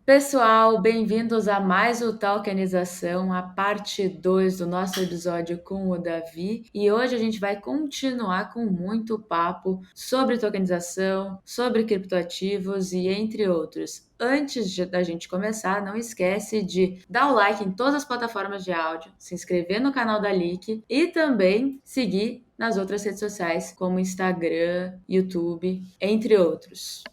Pessoal, bem-vindos a mais o Tokenização, a parte 2 do nosso episódio com o Davi. E hoje a gente vai continuar com muito papo sobre tokenização, sobre criptoativos e entre outros. Da gente começar, não esquece de dar o like em todas as plataformas de áudio, se inscrever no canal da Leak e também seguir nas outras redes sociais, como Instagram, YouTube, entre outros.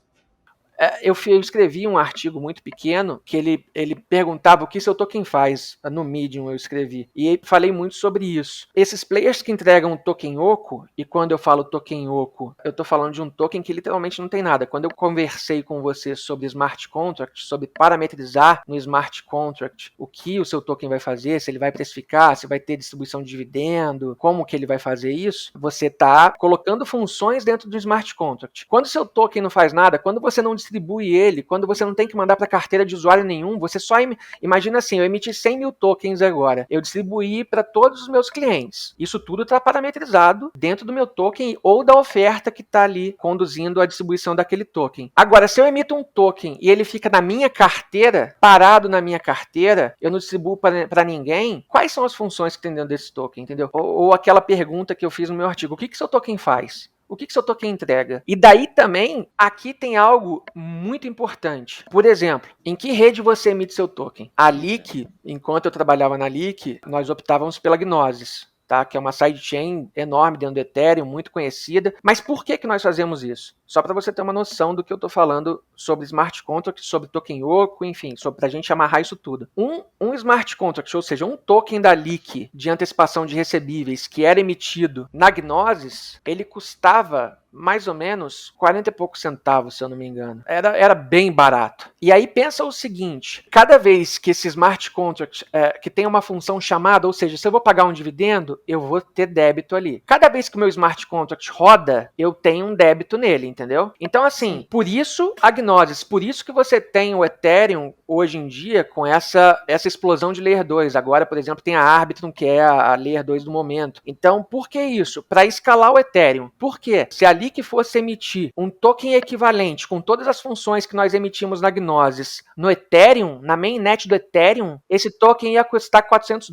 Eu escrevi um artigo muito pequeno que ele perguntava o que seu token faz. No Medium eu escrevi. E falei muito sobre isso. Esses players que entregam token oco, e quando eu falo token oco, eu estou falando de um token que literalmente não tem nada. Quando eu conversei com você sobre smart contract, sobre parametrizar no smart contract o que o seu token vai fazer, se ele vai precificar, se vai ter distribuição de dividendo, como que ele vai fazer isso, você está colocando funções dentro do smart contract. Quando o seu token não faz nada, quando você não distribui ele, quando você não tem que mandar para carteira de usuário nenhum, você só imagina assim, eu emiti 100 mil tokens agora, eu distribuí para todos os meus clientes. Isso tudo está parametrizado dentro do meu token ou da oferta que está ali conduzindo a distribuição daquele token. Agora, se eu emito um token e ele fica na minha carteira, parado na minha carteira, eu não distribuo para ninguém, quais são as funções que tem dentro desse token, entendeu? Ou aquela pergunta que eu fiz no meu artigo, o que seu token faz? O que seu token entrega? E daí também, aqui tem algo muito importante. Por exemplo, em que rede você emite seu token? A Leak, enquanto eu trabalhava na Leak, nós optávamos pela Gnosis. Tá, que é uma sidechain enorme dentro do Ethereum, muito conhecida. Mas por que nós fazemos isso? Só para você ter uma noção do que eu estou falando sobre smart contract, sobre token oco, enfim, para a gente amarrar isso tudo. Um smart contract, ou seja, um token da Leak de antecipação de recebíveis que era emitido na Gnosis, ele custava mais ou menos 40 e poucos centavos, se eu não me engano. Era bem barato. E aí pensa o seguinte, cada vez que esse smart contract que tem uma função chamada, ou seja, se eu vou pagar um dividendo, eu vou ter débito ali. Cada vez que o meu smart contract roda, eu tenho um débito nele, entendeu? Então assim, por isso a Gnosis, por isso que você tem o Ethereum hoje em dia com essa explosão de Layer 2. Agora, por exemplo, tem a Arbitrum, que é a Layer 2 do momento. Então, por que isso? Para escalar o Ethereum. Por quê? Se a Leak fosse emitir um token equivalente com todas as funções que nós emitimos na Gnosis no Ethereum, na mainnet do Ethereum, esse token ia custar $400.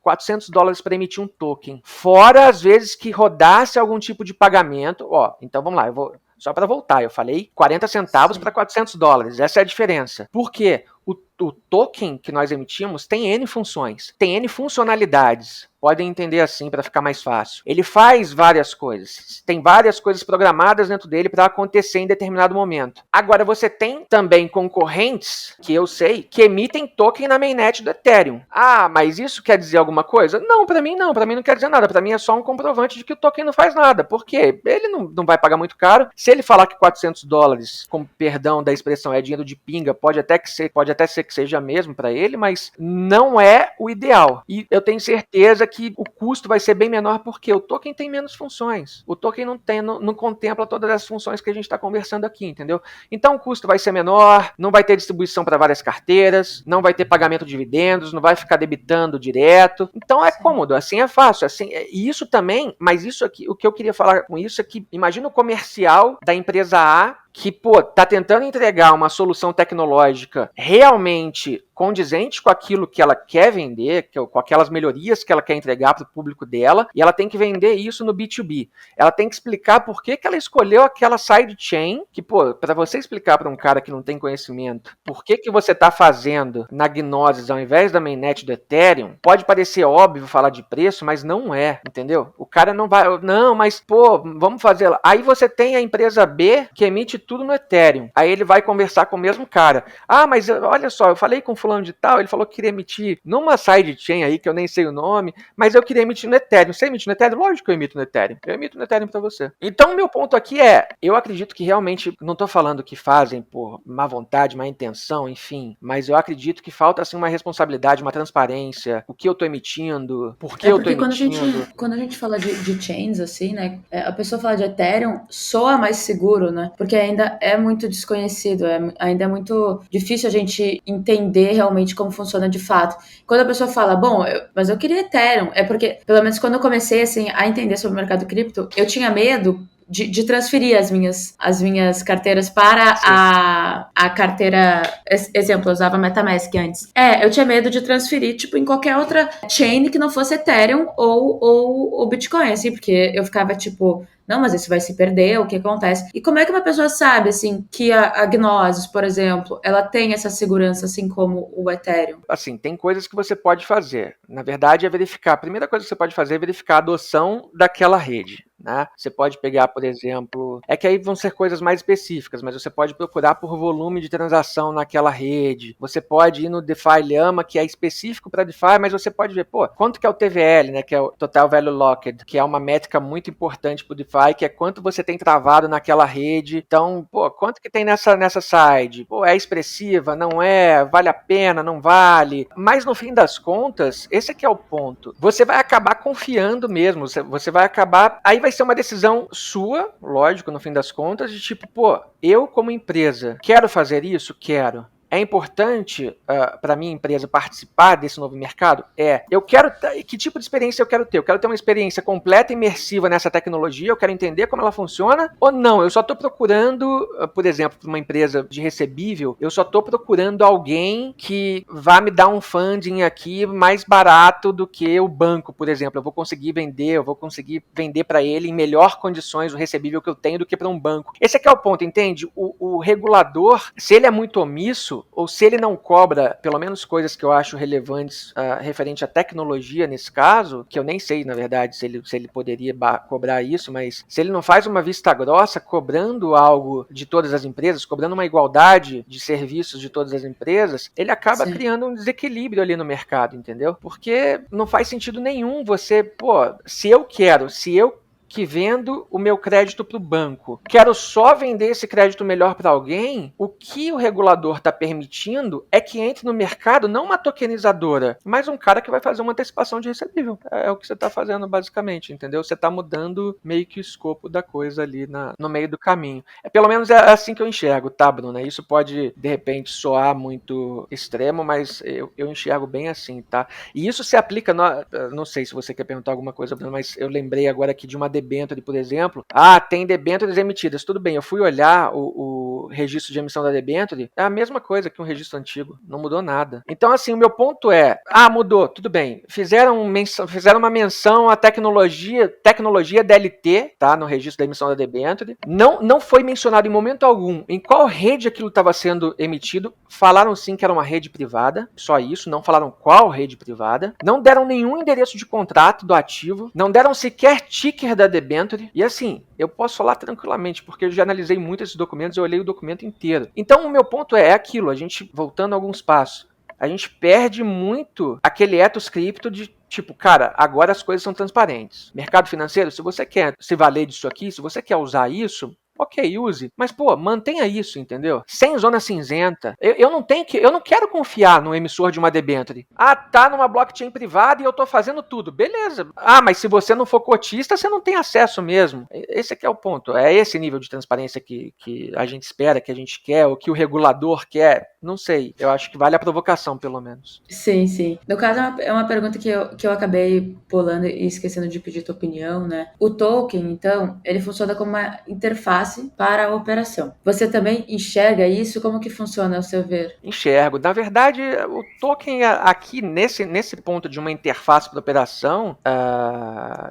$400 para emitir um token. Fora as vezes que rodasse algum tipo de pagamento. Então vamos lá, só para voltar, eu falei 40 centavos para $400. Essa é a diferença. Por quê? O token que nós emitimos tem N funções, tem N funcionalidades. Podem entender assim para ficar mais fácil. Ele faz várias coisas. Tem várias coisas programadas dentro dele para acontecer em determinado momento. Agora, você tem também concorrentes, que eu sei, que emitem token na mainnet do Ethereum. Ah, mas isso quer dizer alguma coisa? Não, para mim não. Para mim não quer dizer nada. Para mim é só um comprovante de que o token não faz nada. Por quê? Ele não vai pagar muito caro. Se ele falar que $400, com perdão da expressão, é dinheiro de pinga, pode até ser que seja mesmo para ele, mas não é o ideal. E eu tenho certeza que o custo vai ser bem menor porque o token tem menos funções. O token não contempla todas as funções que a gente está conversando aqui, entendeu? Então o custo vai ser menor, não vai ter distribuição para várias carteiras, não vai ter pagamento de dividendos, não vai ficar debitando direto. Então é cômodo, assim é fácil. E isso também, mas isso aqui, o que eu queria falar com isso é que imagina o comercial da empresa A que, tá tentando entregar uma solução tecnológica realmente condizente com aquilo que ela quer vender, com aquelas melhorias que ela quer entregar para o público dela, e ela tem que vender isso no B2B. Ela tem que explicar por que ela escolheu aquela sidechain, que, para você explicar para um cara que não tem conhecimento, por que você está fazendo na Gnosis ao invés da mainnet do Ethereum, pode parecer óbvio falar de preço, mas não é, entendeu? O cara não vai, não, mas, vamos fazer. Aí você tem a empresa B que emite tudo no Ethereum. Aí ele vai conversar com o mesmo cara. Ah, mas olha só, eu falei com fulano de tal, ele falou que queria emitir numa sidechain aí, que eu nem sei o nome, mas eu queria emitir no Ethereum. Você emite no Ethereum? Lógico que eu emito no Ethereum. Eu emito no Ethereum pra você. Então, meu ponto aqui eu acredito que realmente, não tô falando que fazem por má vontade, má intenção, enfim, mas eu acredito que falta, assim, uma responsabilidade, uma transparência, o que eu tô emitindo, por que eu tô Porque emitindo. quando a gente fala de chains, assim, né, a pessoa fala de Ethereum, soa mais seguro, né, porque ainda é muito desconhecido, ainda é muito difícil a gente entender realmente como funciona de fato. Quando a pessoa fala, bom, mas eu queria Ethereum, é porque, pelo menos quando eu comecei, assim, a entender sobre o mercado cripto, eu tinha medo de transferir as minhas carteiras para a carteira. Exemplo, eu usava MetaMask antes. Eu tinha medo de transferir, tipo, em qualquer outra chain que não fosse Ethereum ou Bitcoin, assim, porque eu ficava tipo, não, mas isso vai se perder, o que acontece? E como é que uma pessoa sabe, assim, que a Gnosis, por exemplo, ela tem essa segurança, assim como o Ethereum? Assim, tem coisas que você pode fazer. Na verdade, é verificar. A primeira coisa que você pode fazer é verificar a adoção daquela rede. Né? Você pode pegar, por exemplo, é que aí vão ser coisas mais específicas, mas você pode procurar por volume de transação naquela rede. Você pode ir no DeFi Llama, que é específico para DeFi, mas você pode ver, pô, quanto que é o TVL, né, que é o Total Value Locked, que é uma métrica muito importante para o DeFi, que é quanto você tem travado naquela rede. Então, pô, quanto que tem nessa side? Pô, é expressiva? Não é? Vale a pena? Não vale? Mas no fim das contas, esse aqui é o ponto. Você vai acabar confiando mesmo, você vai acabar, aí vai ser uma decisão sua, lógico, no fim das contas, de tipo, pô, eu como empresa quero fazer isso? Quero. É importante para minha empresa participar desse novo mercado? Eu quero. Que tipo de experiência eu quero ter? Eu quero ter uma experiência completa e imersiva nessa tecnologia, eu quero entender como ela funciona, ou não? Eu só estou procurando, por exemplo, para uma empresa de recebível, eu só estou procurando alguém que vá me dar um funding aqui mais barato do que o banco, por exemplo. Eu vou conseguir vender para ele em melhor condições o recebível que eu tenho do que para um banco. Esse aqui é o ponto, entende? O regulador, se ele é muito omisso, ou se ele não cobra, pelo menos coisas que eu acho relevantes referente à tecnologia nesse caso, que eu nem sei, na verdade, se ele poderia cobrar isso, mas se ele não faz uma vista grossa cobrando algo de todas as empresas, cobrando uma igualdade de serviços de todas as empresas, ele acaba criando um desequilíbrio ali no mercado, entendeu? Porque não faz sentido nenhum você, pô, se eu que vendo o meu crédito para o banco, quero só vender esse crédito melhor para alguém, o que o regulador está permitindo é que entre no mercado não uma tokenizadora, mas um cara que vai fazer uma antecipação de recebível. É o que você está fazendo basicamente, entendeu? Você está mudando meio que o escopo da coisa ali no meio do caminho. Pelo menos é assim que eu enxergo, tá, Bruna? Isso pode, de repente, soar muito extremo, mas eu enxergo bem assim, tá? E isso se aplica, não sei se você quer perguntar alguma coisa, Bruna, mas eu lembrei agora aqui de uma debênture, por exemplo. Tem debêntures emitidas. Tudo bem, eu fui olhar o registro de emissão da debênture, é a mesma coisa que um registro antigo. Não mudou nada. Então, assim, o meu ponto é, mudou, tudo bem. Fizeram uma menção à tecnologia DLT, tá, no registro da emissão da debênture. Não foi mencionado em momento algum em qual rede aquilo estava sendo emitido. Falaram sim que era uma rede privada, só isso, não falaram qual rede privada. Não deram nenhum endereço de contrato do ativo, não deram sequer ticker da debenture, e assim, eu posso falar tranquilamente, porque eu já analisei muito esses documentos, eu olhei o documento inteiro. Então, o meu ponto é aquilo, a gente, voltando alguns passos, a gente perde muito aquele ethos cripto de tipo, cara, agora as coisas são transparentes. Mercado financeiro, se você quer se valer disso aqui, se você quer usar isso, ok, use. Mas, pô, mantenha isso, entendeu? Sem zona cinzenta. Eu não quero confiar no emissor de uma debenture. Tá numa blockchain privada e eu tô fazendo tudo. Beleza. Mas se você não for cotista, você não tem acesso mesmo. Esse aqui é o ponto. É esse nível de transparência que a gente espera, que a gente quer, ou que o regulador quer. Não sei. Eu acho que vale a provocação, pelo menos. Sim, sim. No caso, é uma pergunta que eu acabei pulando e esquecendo de pedir tua opinião, né? O token, então, ele funciona como uma interface para a operação. Você também enxerga isso? Como que funciona, ao seu ver? Enxergo. Na verdade, o token aqui, nesse ponto de uma interface para operação,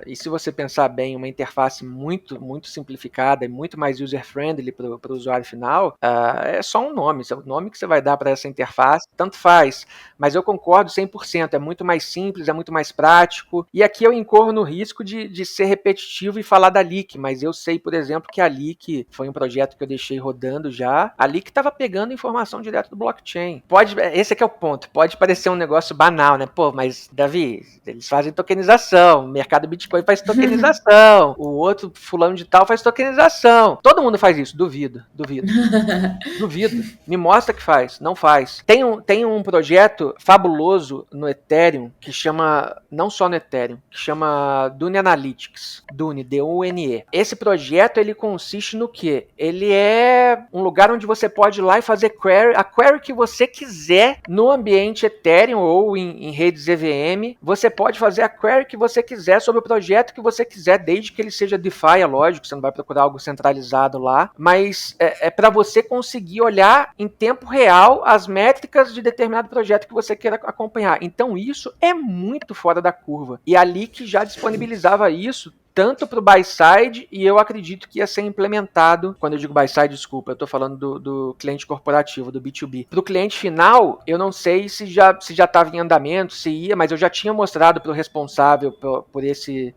e se você pensar bem, uma interface muito, muito simplificada e muito mais user-friendly para o usuário final, é só um nome. O nome que você vai dar para essa interface, tanto faz. Mas eu concordo 100%. É muito mais simples, é muito mais prático. E aqui eu incorro no risco de ser repetitivo e falar da Leak, mas eu sei, por exemplo, que a Leak foi um projeto que eu deixei rodando já. A Leak estava pegando informação direto do blockchain. Esse aqui é o ponto. Pode parecer um negócio banal, né? Pô, mas, Davi, eles fazem tokenização. O mercado Bitcoin faz tokenização. O outro fulano de tal faz tokenização. Todo mundo faz isso. Duvido. Duvido. Me mostra que faz. não faz. Tem um projeto fabuloso no Ethereum que chama, não só no Ethereum, que chama Dune Analytics, Dune, D-U-N-E. Esse projeto, ele consiste no quê? Ele é um lugar onde você pode ir lá e fazer a query que você quiser no ambiente Ethereum ou em redes EVM. Você pode fazer a query que você quiser sobre o projeto que você quiser, desde que ele seja DeFi, é lógico, você não vai procurar algo centralizado lá, mas é para você conseguir olhar em tempo real as métricas de determinado projeto que você queira acompanhar. Então isso é muito fora da curva. E a Leak já disponibilizava isso tanto para o buy-side, e eu acredito que ia ser implementado, quando eu digo buy-side, desculpa, eu estou falando do cliente corporativo, do B2B. Para o cliente final, eu não sei se já estava em andamento, se ia, mas eu já tinha mostrado para o responsável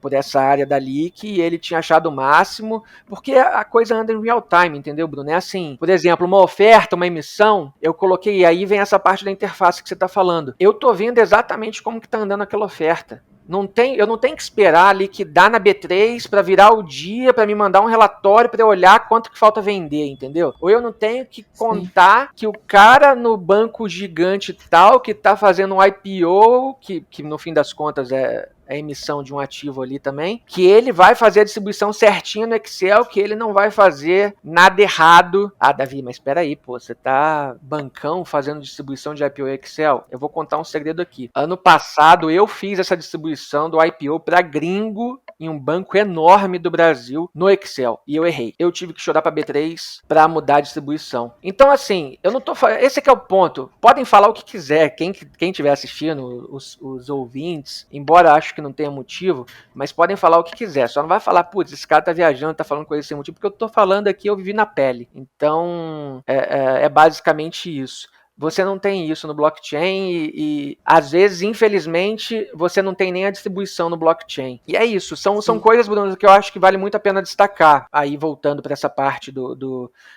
por essa área da Leak, e ele tinha achado o máximo, porque a coisa anda em real time, entendeu, Bruno? É assim, por exemplo, uma oferta, uma emissão, eu coloquei, e aí vem essa parte da interface que você está falando. Eu estou vendo exatamente como que está andando aquela oferta. Eu não tenho que esperar liquidar na B3 para virar o dia, para me mandar um relatório para eu olhar quanto que falta vender, entendeu? Ou eu não tenho que contar que o cara no banco gigante tal, que tá fazendo um IPO, que no fim das contas é a emissão de um ativo ali também, que ele vai fazer a distribuição certinha no Excel, que ele não vai fazer nada errado. Ah, Davi, mas espera aí, pô, você tá bancão fazendo distribuição de IPO Excel? Eu vou contar um segredo aqui. Ano passado eu fiz essa distribuição do IPO para gringo em um banco enorme do Brasil no Excel, e eu errei. Eu tive que chorar para B3 para mudar a distribuição. Então, assim, eu não tô falando, esse aqui é o ponto. Podem falar o que quiser, quem estiver assistindo, os ouvintes, embora acho que não tenha motivo, mas podem falar o que quiser. Só não vai falar, putz, esse cara tá viajando, tá falando coisa sem motivo, porque eu tô falando aqui, eu vivi na pele. Então, é basicamente isso. Você não tem isso no blockchain e às vezes, infelizmente, você não tem nem a distribuição no blockchain. E é isso, são coisas, Bruno, que eu acho que vale muito a pena destacar. Aí, voltando para essa parte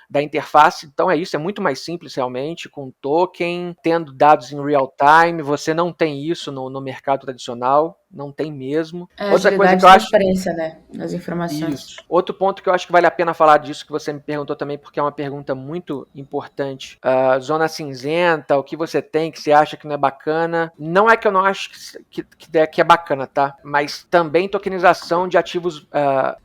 da interface, então é isso, é muito mais simples realmente, com token, tendo dados em real time, você não tem isso no mercado tradicional, não tem mesmo. Outra coisa que eu acho, transparência, né, nas informações. Isso. Outro ponto que eu acho que vale a pena falar disso, que você me perguntou também, porque é uma pergunta muito importante. Zona cinzenta, o que você tem que você acha que não é bacana. Não é que eu não acho que é bacana, tá? Mas também tokenização de ativos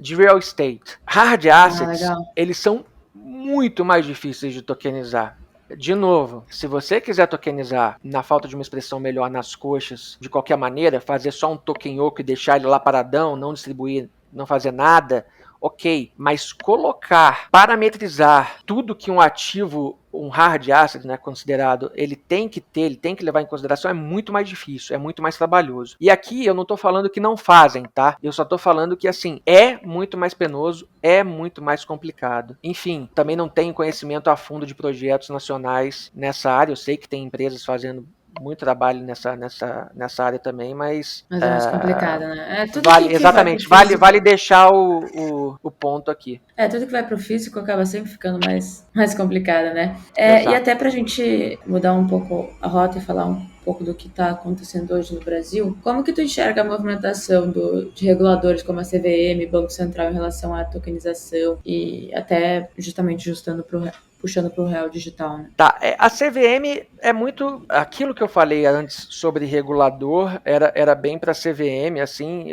de real estate. Hard assets, eles são muito mais difíceis de tokenizar. De novo, se você quiser tokenizar, na falta de uma expressão melhor, nas coxas, de qualquer maneira, fazer só um token oco e deixar ele lá paradão, não distribuir, não fazer nada, ok. Mas colocar, parametrizar tudo que um ativo, um hard asset, né, considerado, ele tem que ter, ele tem que levar em consideração, é muito mais difícil, é muito mais trabalhoso. E aqui eu não estou falando que não fazem, tá? Eu só estou falando que, assim, é muito mais penoso, é muito mais complicado. Enfim, também não tenho conhecimento a fundo de projetos nacionais nessa área, eu sei que tem empresas fazendo muito trabalho nessa área também, mas é mais complicado, né? Tudo vale, exatamente, vale deixar o ponto aqui. Tudo que vai para o físico acaba sempre ficando mais complicado, né? E até para a gente mudar um pouco a rota e falar um pouco do que está acontecendo hoje no Brasil, como que tu enxerga a movimentação de reguladores como a CVM, Banco Central, em relação à tokenização e até justamente puxando para o real digital, né? Tá, a CVM é muito aquilo que eu falei antes sobre regulador, era bem para a CVM, assim,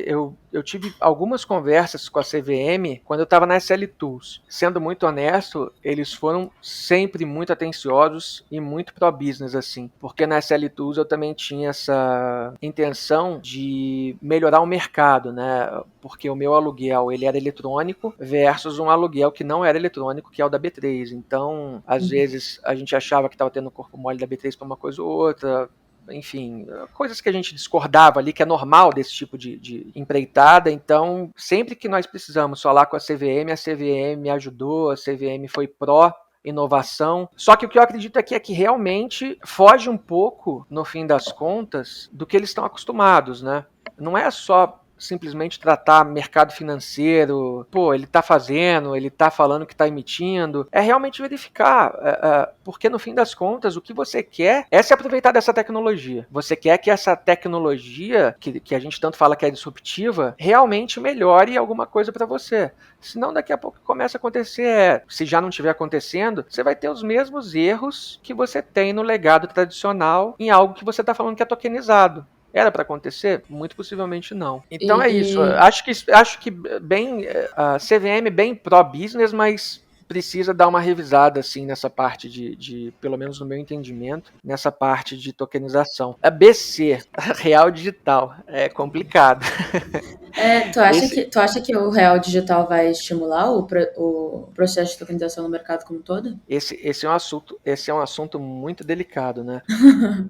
eu tive algumas conversas com a CVM quando eu estava na SL Tools. Sendo muito honesto, eles foram sempre muito atenciosos e muito pro-business, assim, porque na SL Tools eu também tinha essa intenção de melhorar o mercado, né, porque o meu aluguel, ele era eletrônico versus um aluguel que não era eletrônico, que é o da B3, então, às vezes, a gente achava que estava tendo corpo mole da B3 para uma coisa ou outra, enfim, coisas que a gente discordava ali, que é normal desse tipo de empreitada. Então, sempre que nós precisamos falar com a CVM me ajudou, a CVM foi pró-inovação. Só que o que eu acredito aqui é que realmente foge um pouco, no fim das contas, do que eles estão acostumados, né? Não é só simplesmente tratar mercado financeiro, ele está fazendo, ele está falando que está emitindo, é realmente verificar, porque no fim das contas o que você quer é se aproveitar dessa tecnologia. Você quer que essa tecnologia, que a gente tanto fala que é disruptiva, realmente melhore alguma coisa para você. Senão daqui a pouco começa a acontecer, se já não estiver acontecendo, você vai ter os mesmos erros que você tem no legado tradicional em algo que você está falando que é tokenizado. Era para acontecer? Muito possivelmente não. Então é isso. Acho que bem a CVM bem pró-business, mas precisa dar uma revisada assim nessa parte de, pelo menos no meu entendimento, nessa parte de tokenização. A BC, Real Digital, é complicado. Tu acha que o real digital vai estimular o processo de tokenização no mercado como um todo? Esse é um assunto muito delicado, né?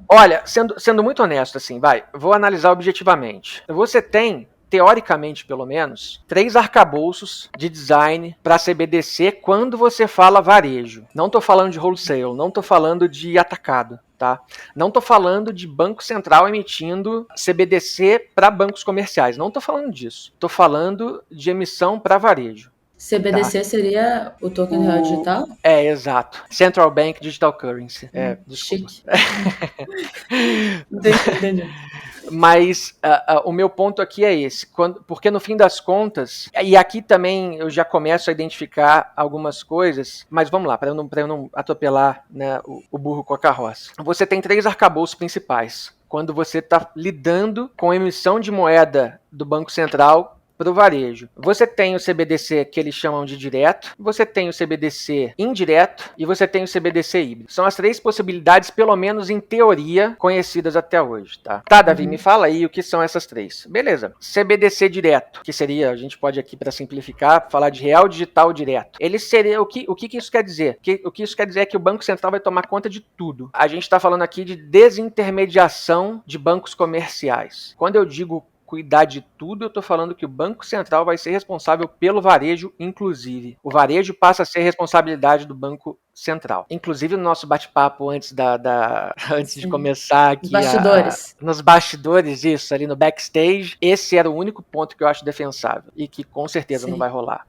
Olha, sendo muito honesto, assim, vou analisar objetivamente. Você tem, teoricamente pelo menos, 3 arcabouços de design para CBDC quando você fala varejo. Não estou falando de wholesale, não estou falando de atacado. Tá? Não estou falando de Banco Central emitindo CBDC para bancos comerciais. Não estou falando disso. Estou falando de emissão para varejo. CBDC seria o token real digital? Exato. Central Bank Digital Currency. Desculpa. Chique. Entendi. Mas o meu ponto aqui é esse, porque no fim das contas, e aqui também eu já começo a identificar algumas coisas, mas vamos lá, para eu não atropelar, né, o burro com a carroça. Você tem 3 arcabouços principais quando você está lidando com a emissão de moeda do Banco Central para o varejo. Você tem o CBDC que eles chamam de direto, você tem o CBDC indireto e você tem o CBDC híbrido. São as 3 possibilidades, pelo menos em teoria, conhecidas até hoje, tá? Tá, Davi, me fala aí o que são essas 3. Beleza. CBDC direto, que seria, a gente pode aqui para simplificar, falar de real digital direto. Ele seria, o que isso quer dizer? O que isso quer dizer é que o Banco Central vai tomar conta de tudo. A gente está falando aqui de desintermediação de bancos comerciais. Quando eu digo cuidar de tudo, eu estou falando que o Banco Central vai ser responsável pelo varejo, inclusive. O varejo passa a ser responsabilidade do Banco Central. Inclusive, no nosso bate-papo antes de começar aqui... Nos bastidores, isso, ali no backstage, esse era o único ponto que eu acho defensável e que com certeza não vai rolar.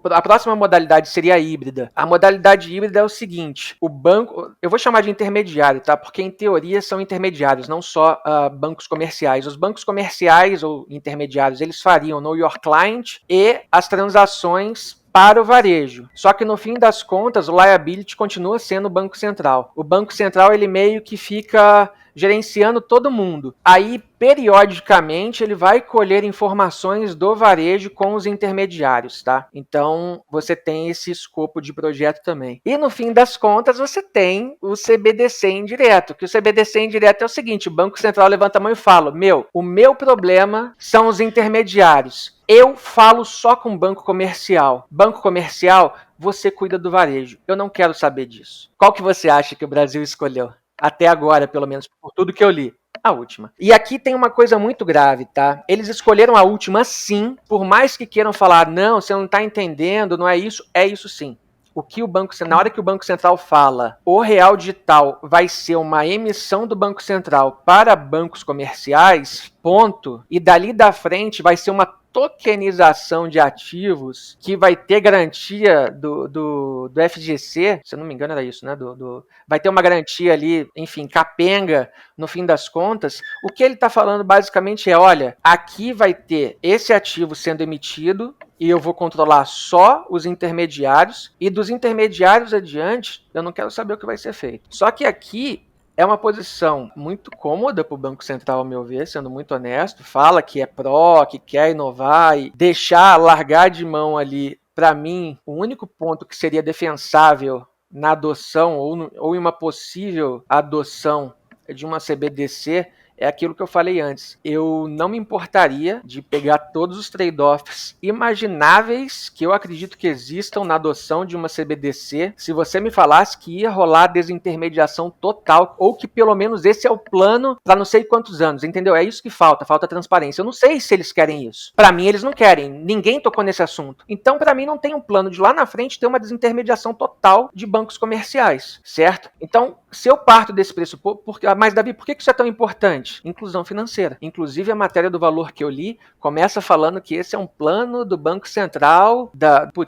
A próxima modalidade seria a híbrida. A modalidade híbrida é o seguinte, o banco, eu vou chamar de intermediário, tá? Porque em teoria são intermediários, não só bancos comerciais. Os bancos comerciais ou intermediários, eles fariam Know Your Client e as transações para o varejo. Só que no fim das contas, o liability continua sendo o Banco Central. O Banco Central, ele meio que fica gerenciando todo mundo. Aí, periodicamente, ele vai colher informações do varejo com os intermediários, tá? Então, você tem esse escopo de projeto também. E, no fim das contas, você tem o CBDC indireto, que o CBDC indireto é o seguinte, o Banco Central levanta a mão e fala, o meu problema são os intermediários. Eu falo só com banco comercial. Banco comercial, você cuida do varejo. Eu não quero saber disso. Qual que você acha que o Brasil escolheu? Até agora, pelo menos, por tudo que eu li. A última. E aqui tem uma coisa muito grave, tá? Eles escolheram a última sim, por mais que queiram falar, não, você não tá entendendo, não é isso sim. Na hora que o Banco Central fala, o real digital vai ser uma emissão do Banco Central para bancos comerciais, ponto, e dali da frente vai ser uma tokenização de ativos que vai ter garantia do FGC, se eu não me engano era isso, né? Vai ter uma garantia ali, enfim, capenga no fim das contas. O que ele está falando basicamente é, olha, aqui vai ter esse ativo sendo emitido e eu vou controlar só os intermediários e dos intermediários adiante eu não quero saber o que vai ser feito. Só que aqui é uma posição muito cômoda para o Banco Central, ao meu ver, sendo muito honesto. Fala que é pró, que quer inovar e largar de mão ali. Para mim, o único ponto que seria defensável na adoção ou em uma possível adoção de uma CBDC é aquilo que eu falei antes. Eu não me importaria de pegar todos os trade-offs imagináveis que eu acredito que existam na adoção de uma CBDC, se você me falasse que ia rolar desintermediação total, ou que pelo menos esse é o plano para não sei quantos anos, entendeu? É isso que falta transparência. Eu não sei se eles querem isso. Para mim, eles não querem. Ninguém tocou nesse assunto. Então, para mim, não tem um plano de lá na frente ter uma desintermediação total de bancos comerciais, certo? Então, se eu parto desse pressuposto, mas Davi, por que isso é tão importante? importante, inclusão financeira. Inclusive, a matéria do Valor que eu li começa falando que esse é um plano do Banco Central,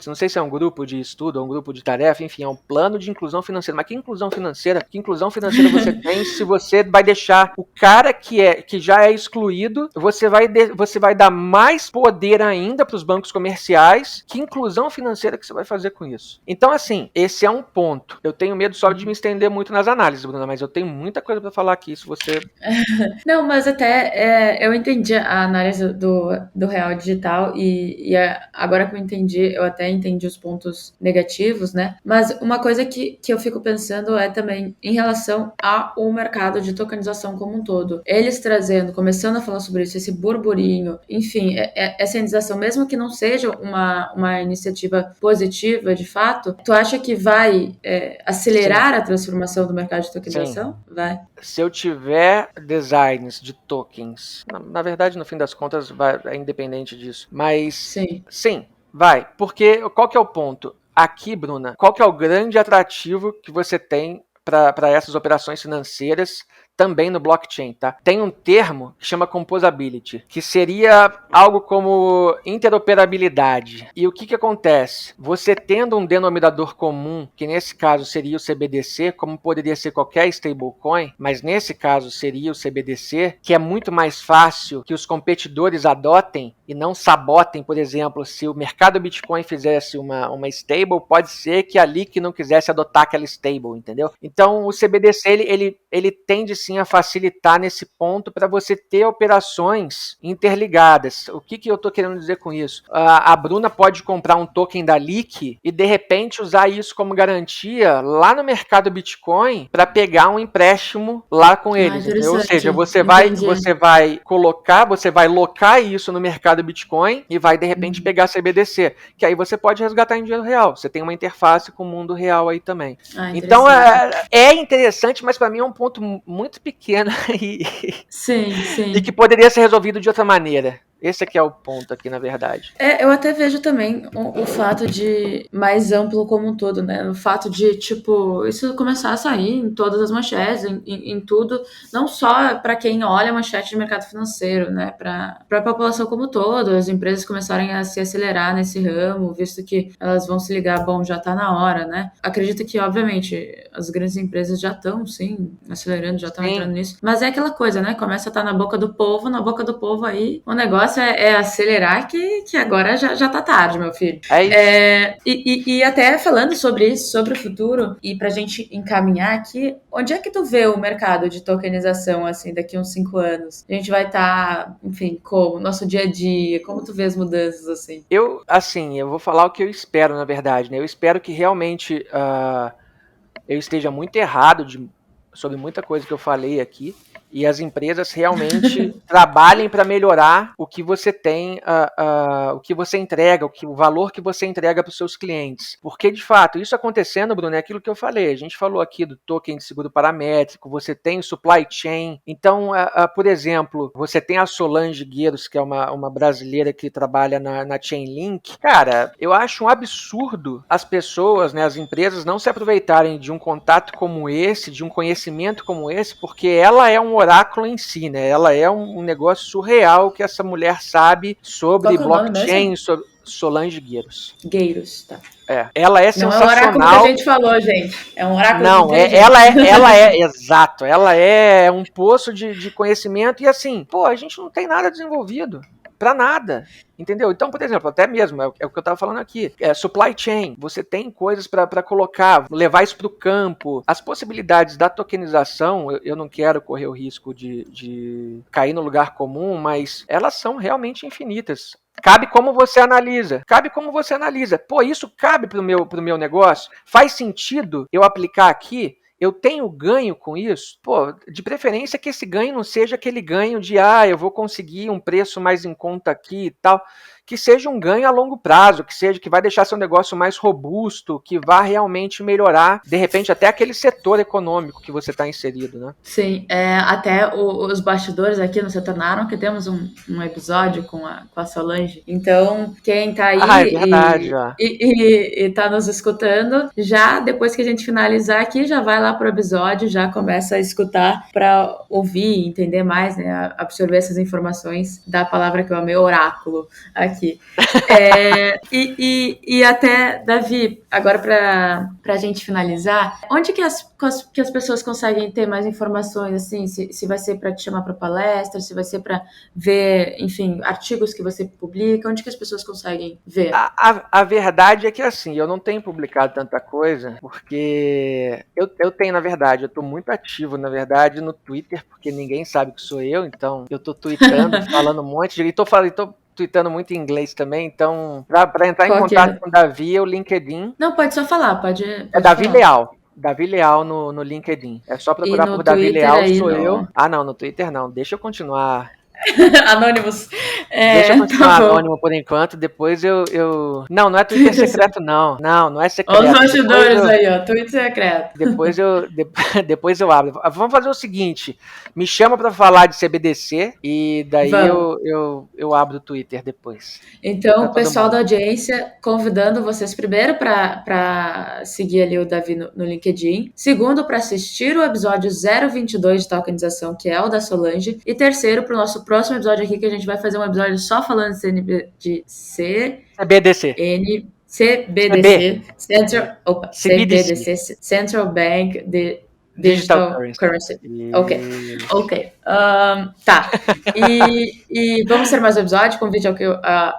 não sei se é um grupo de estudo ou um grupo de tarefa, enfim, é um plano de inclusão financeira. Mas que inclusão financeira? Que inclusão financeira você tem se você vai deixar o cara que já é excluído, você vai dar mais poder ainda para os bancos comerciais? Que inclusão financeira que você vai fazer com isso? Então, assim, esse é um ponto. Eu tenho medo só de me estender muito nas análises, Bruna, mas eu tenho muita coisa para falar aqui, se você... Não, mas até eu entendi a análise do real digital agora que eu entendi, eu até entendi os pontos negativos, né? Mas uma coisa que eu fico pensando é também em relação ao mercado de tokenização como um todo. Eles trazendo, começando a falar sobre isso, esse burburinho, enfim, essa indenização, mesmo que não seja uma iniciativa positiva de fato, tu acha que vai acelerar a transformação do mercado de tokenização? Sim. Vai. Se eu tiver designs de tokens, na verdade, no fim das contas, é independente disso. Mas sim, vai. Porque qual que é o ponto? Aqui, Bruna, qual que é o grande atrativo que você tem para essas operações financeiras também no blockchain, tá? Tem um termo que chama composability, que seria algo como interoperabilidade. E o que acontece? Você tendo um denominador comum, que nesse caso seria o CBDC, como poderia ser qualquer stablecoin, mas nesse caso seria o CBDC, que é muito mais fácil que os competidores adotem e não sabotem, por exemplo, se o mercado Bitcoin fizesse uma stable, pode ser que a LIC não quisesse adotar aquela stable, entendeu? Então o CBDC ele tende sim a facilitar nesse ponto para você ter operações interligadas. O que eu estou querendo dizer com isso? A Bruna pode comprar um token da LIC e de repente usar isso como garantia lá no mercado Bitcoin para pegar um empréstimo lá com eles, entendeu? Ou seja, você vai locar isso no mercado Bitcoin e vai de repente pegar CBDC, que aí você pode resgatar em dinheiro real. Você tem uma interface com o mundo real aí também. Então é interessante, mas para mim é um ponto muito pequeno e que poderia ser resolvido de outra maneira. Esse aqui é o ponto aqui, na verdade. Eu até vejo também o fato de mais amplo como um todo, né? O fato de, tipo, isso começar a sair em todas as manchetes, em tudo, não só para quem olha a manchete de mercado financeiro, né? Para a população como um todo, as empresas começarem a se acelerar nesse ramo, visto que elas vão se ligar, bom, já tá na hora, né? Acredito que, obviamente, as grandes empresas já estão, sim, acelerando, já estão entrando nisso, mas é aquela coisa, né? Começa a estar na boca do povo aí, o negócio é acelerar que agora já tá tarde, meu filho. É isso. E até falando sobre isso, sobre o futuro, e pra gente encaminhar aqui, onde é que tu vê o mercado de tokenização, assim, daqui uns 5 anos? A gente vai estar, enfim, como? Nosso dia a dia, como tu vê as mudanças, assim? Eu vou falar o que eu espero, na verdade, né? Eu espero que realmente eu esteja muito errado sobre muita coisa que eu falei aqui, e as empresas realmente trabalhem para melhorar o que você tem, o que você entrega, o valor que você entrega para os seus clientes. Porque, de fato, isso acontecendo, Bruno, é aquilo que eu falei. A gente falou aqui do token de seguro paramétrico, você tem o supply chain. Então, por exemplo, você tem a Solange Gueiros, que é uma brasileira que trabalha na Chainlink. Cara, eu acho um absurdo as pessoas, né, as empresas não se aproveitarem de um contato como esse, de um conhecimento como esse, porque ela é um oráculo em si, né? Ela é um negócio surreal que essa mulher sabe sobre blockchain, sobre Solange Gueiros. Gueiros, tá. Ela é sensacional. Não é o oráculo que a gente falou, gente. É um oráculo não, exato. Ela é um poço de conhecimento e assim, a gente não tem nada desenvolvido. Pra nada, entendeu? Então, por exemplo, até mesmo, é o que eu estava falando aqui, supply chain, você tem coisas para colocar, levar isso para o campo. As possibilidades da tokenização, eu não quero correr o risco de cair no lugar comum, mas elas são realmente infinitas. Cabe como você analisa. Isso cabe pro meu negócio? Faz sentido eu aplicar aqui? Eu tenho ganho com isso? De preferência que esse ganho não seja aquele ganho de eu vou conseguir um preço mais em conta aqui e tal. que seja um ganho a longo prazo, que vai deixar seu negócio mais robusto, que vá realmente melhorar, de repente, até aquele setor econômico que você está inserido, né? Sim, até os bastidores aqui não se tornaram que temos um episódio com a Solange. Então, quem tá Ah, é aí verdade, ó. e tá nos escutando, já depois que a gente finalizar aqui, já vai lá pro episódio, já começa a escutar para ouvir, entender mais, né? Absorver essas informações da palavra que eu amei, oráculo, aqui. E até, Davi, agora para a gente finalizar, onde que as pessoas conseguem ter mais informações, assim, se vai ser para te chamar para palestra, se vai ser para ver, enfim, artigos que você publica, onde que as pessoas conseguem ver? A verdade é que, assim, eu não tenho publicado tanta coisa, porque eu tenho, na verdade, eu tô muito ativo, na verdade, no Twitter, porque ninguém sabe que sou eu, então eu tô tweetando, falando um monte de... E tô tweetando muito em inglês também, então, pra entrar em Qual que contato é? com o Davi, é o LinkedIn. Não, pode só falar, pode É Davi falar. Leal. Davi Leal no LinkedIn. É só E procurar no por Davi Twitter Leal, aí sou eu. no Ah, não, no Twitter não. Deixa eu continuar. Anonymous. Deixa eu Tá continuar bom. anônimo por enquanto, depois eu... Não, não é Twitter Twitter, secreto, não. Não, não é olha os secreto. bastidores aí, ó. Twitter secreto. Depois eu abro. Vamos fazer o seguinte: me chama para falar de CBDC e daí Vamos. eu abro o Twitter depois. Então, Para o todo pessoal mundo. da audiência, convidando vocês primeiro para seguir ali o Davi no LinkedIn, segundo para assistir o episódio 022 de tokenização, que é o da Solange, e terceiro para o nosso próximo episódio aqui, que a gente vai fazer um episódio só falando de CBDC. CB. CBDC, CBDC. CBDC, Central Bank Digital Digital Currency. Currency. Ok, Isso. ok. Tá. E vamos ter mais um episódio com vídeo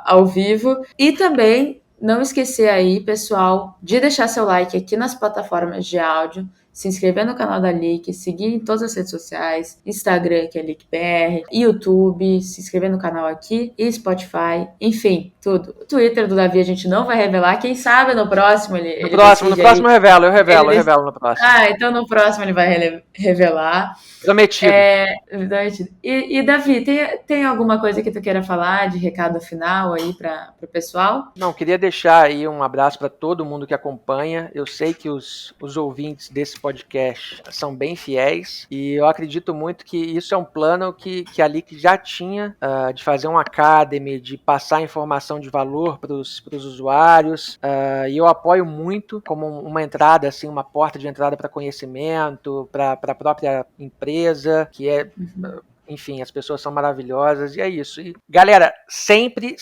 ao vivo. E também não esquecer aí, pessoal, de deixar seu like aqui nas plataformas de áudio, se inscrever no canal da Leak, seguir em todas as redes sociais, Instagram, que é LeakBR, YouTube, se inscrever no canal aqui e Spotify, enfim, tudo. O Twitter do Davi a gente não vai revelar, quem sabe no próximo ele No decide aí. próximo eu revelo no próximo. Então no próximo ele vai revelar. Prometido. Davi, tem alguma coisa que tu queira falar de recado final aí para o pessoal? Não, queria deixar aí um abraço para todo mundo que acompanha. Eu sei que os ouvintes desse podcast são bem fiéis e eu acredito muito que isso é um plano que a Leak já tinha, de fazer um academy, de passar informação de valor para os usuários, e eu apoio muito como uma entrada, assim, uma porta de entrada para conhecimento, para a própria empresa, que é... Enfim, as pessoas são maravilhosas e é isso. E, galera, sempre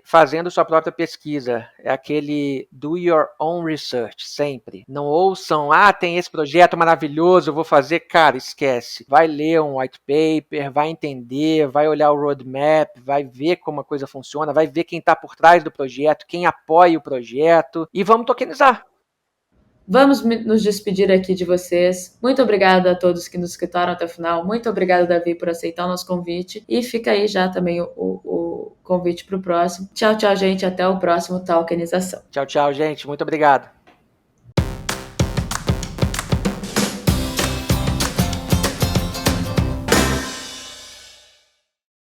fazendo sua própria pesquisa. É aquele do your own research, sempre. Não ouçam, tem esse projeto maravilhoso, eu vou fazer. Cara, esquece. Vai ler um white paper, vai entender, vai olhar o roadmap, vai ver como a coisa funciona, vai ver quem está por trás do projeto, quem apoia o projeto e vamos tokenizar. Vamos nos despedir aqui de vocês. Muito obrigada a todos que nos escutaram até o final. Muito obrigada, Davi, por aceitar o nosso convite. E fica aí já também o convite para o próximo. Tchau, tchau, gente. Até o próximo Talkenização. Tchau, gente. Muito obrigado.